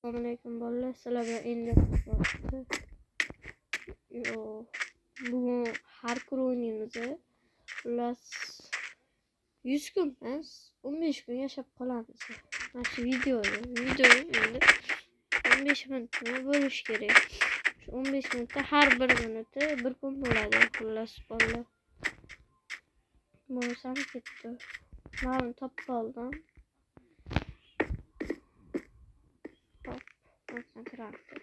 Assalomualaykum bolalar. Sizlar bilan endi bugun har kun o'ynaymiz. Xullas 100 kun emas, 15 kun yashab qolamiz. Mana shu video endi 15 minutni bo'lish kerak. Shu 15 minutda har bir minuti bir kun bo'ladi. Xullas bolalar. Bo'lsam ketdi. Ma'lum topib oldim. Kirardi.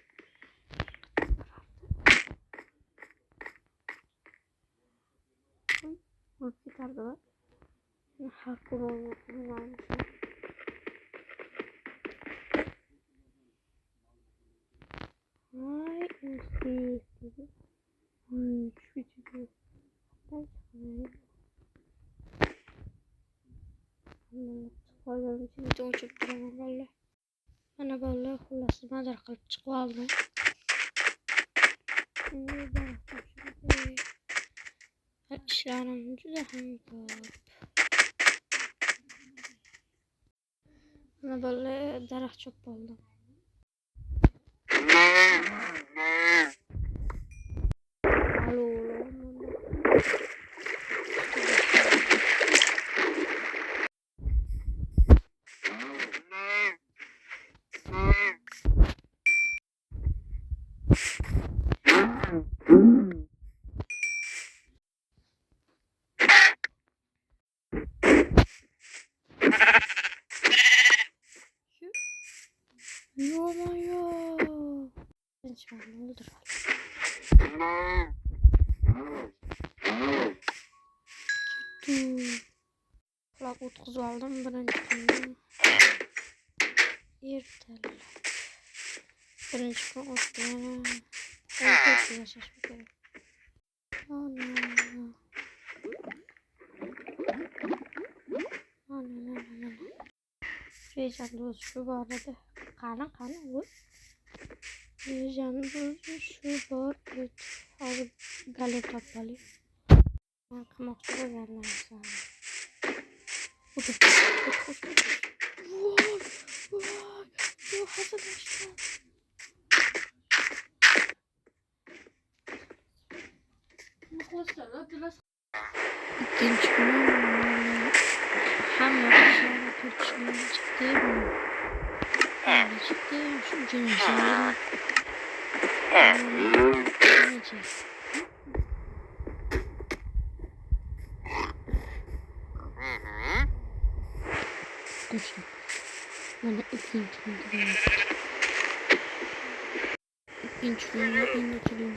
Bo'lib ketardi. Har kun o'ynaymiz. Ay, eski. Mana bolalar xullas nazar qilib chiqib oldim. İşlerim juda ham ko'p. Mana bolalar daraxt chopib oldim. Birinchi o'ldirib Qulab o'tkazib oldim birinchi kunni. Ertalab. Birinchi kun o'tdi. 14 kun yashash kerak. Rejamda o'zi shu bor edi. Qani u? Rejamda o'zi shu bor edi. Hozir galet topib olayım. Men qilmoqchi bo'lgan narsam. Voy, hazırlaştım. İkinci günüm hamma ishlarni ko'rishimdan chiqdi. Shuncha narsalar. Точно. Mana ikkinchi kunga endi chiqdim.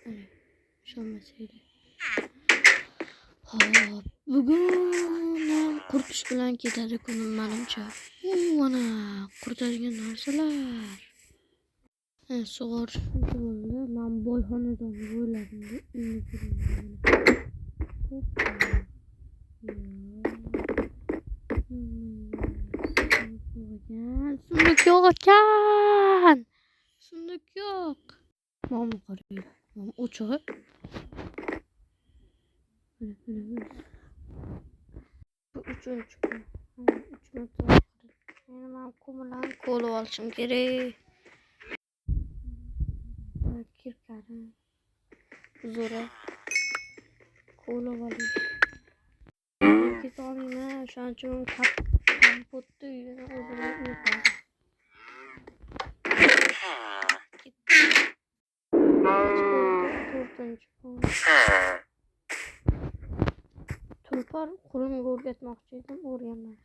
Mana shomasiga. Hop, bugun quritish bilan ketadi kunim menimcha. Mana quritadigan narsalar. Sug'orish shuncha bo'ldi. Men boyxonadan o'yladim. Sunduk yok ekan. Sunduk yok. Mama qaraydi. Mama o'chig'i. Bu uchinchi kun. 3 minut vaqt. Men ko'mirlarni qo'lib olishim kerak. Kirkarim. Zo'ra. Qo'lib oling. Ketolmayman. Shuning uchun kompotni uyini o'zim uyutaman. Tulpor qo'limga o'rgatmoqchi edim, o'rganmadim.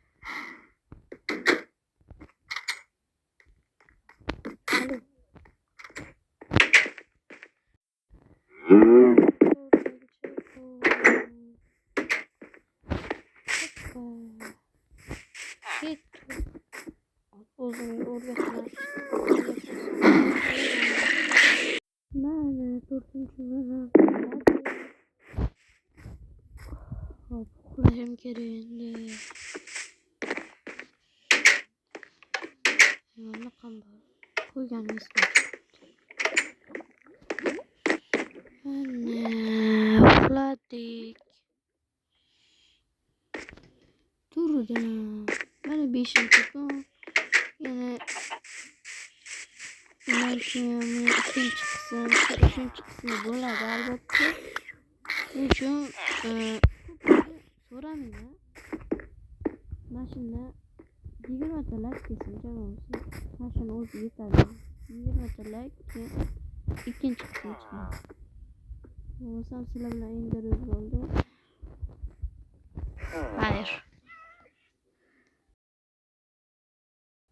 O'zimga o'rgatmoqchi. Mana 4-kunim. Hop, uxlashim kerak endi. Nima qilib qo'yganingiz bor. Mana uxladik. Turdim. Mana 5-kun. Yana balki men ikkinchi qism, uchinchi qismi bo'ladi albatta. Shuning uchun so'ramanglar. Mana shunda 20 ta like kelsin jamoasi. Mana shuni o'zi yetadi. 20 ta like keyin ikkinchi qism chiqadi. Bo'lsam sizlar bilan intervyu bo'ldi. Xayr.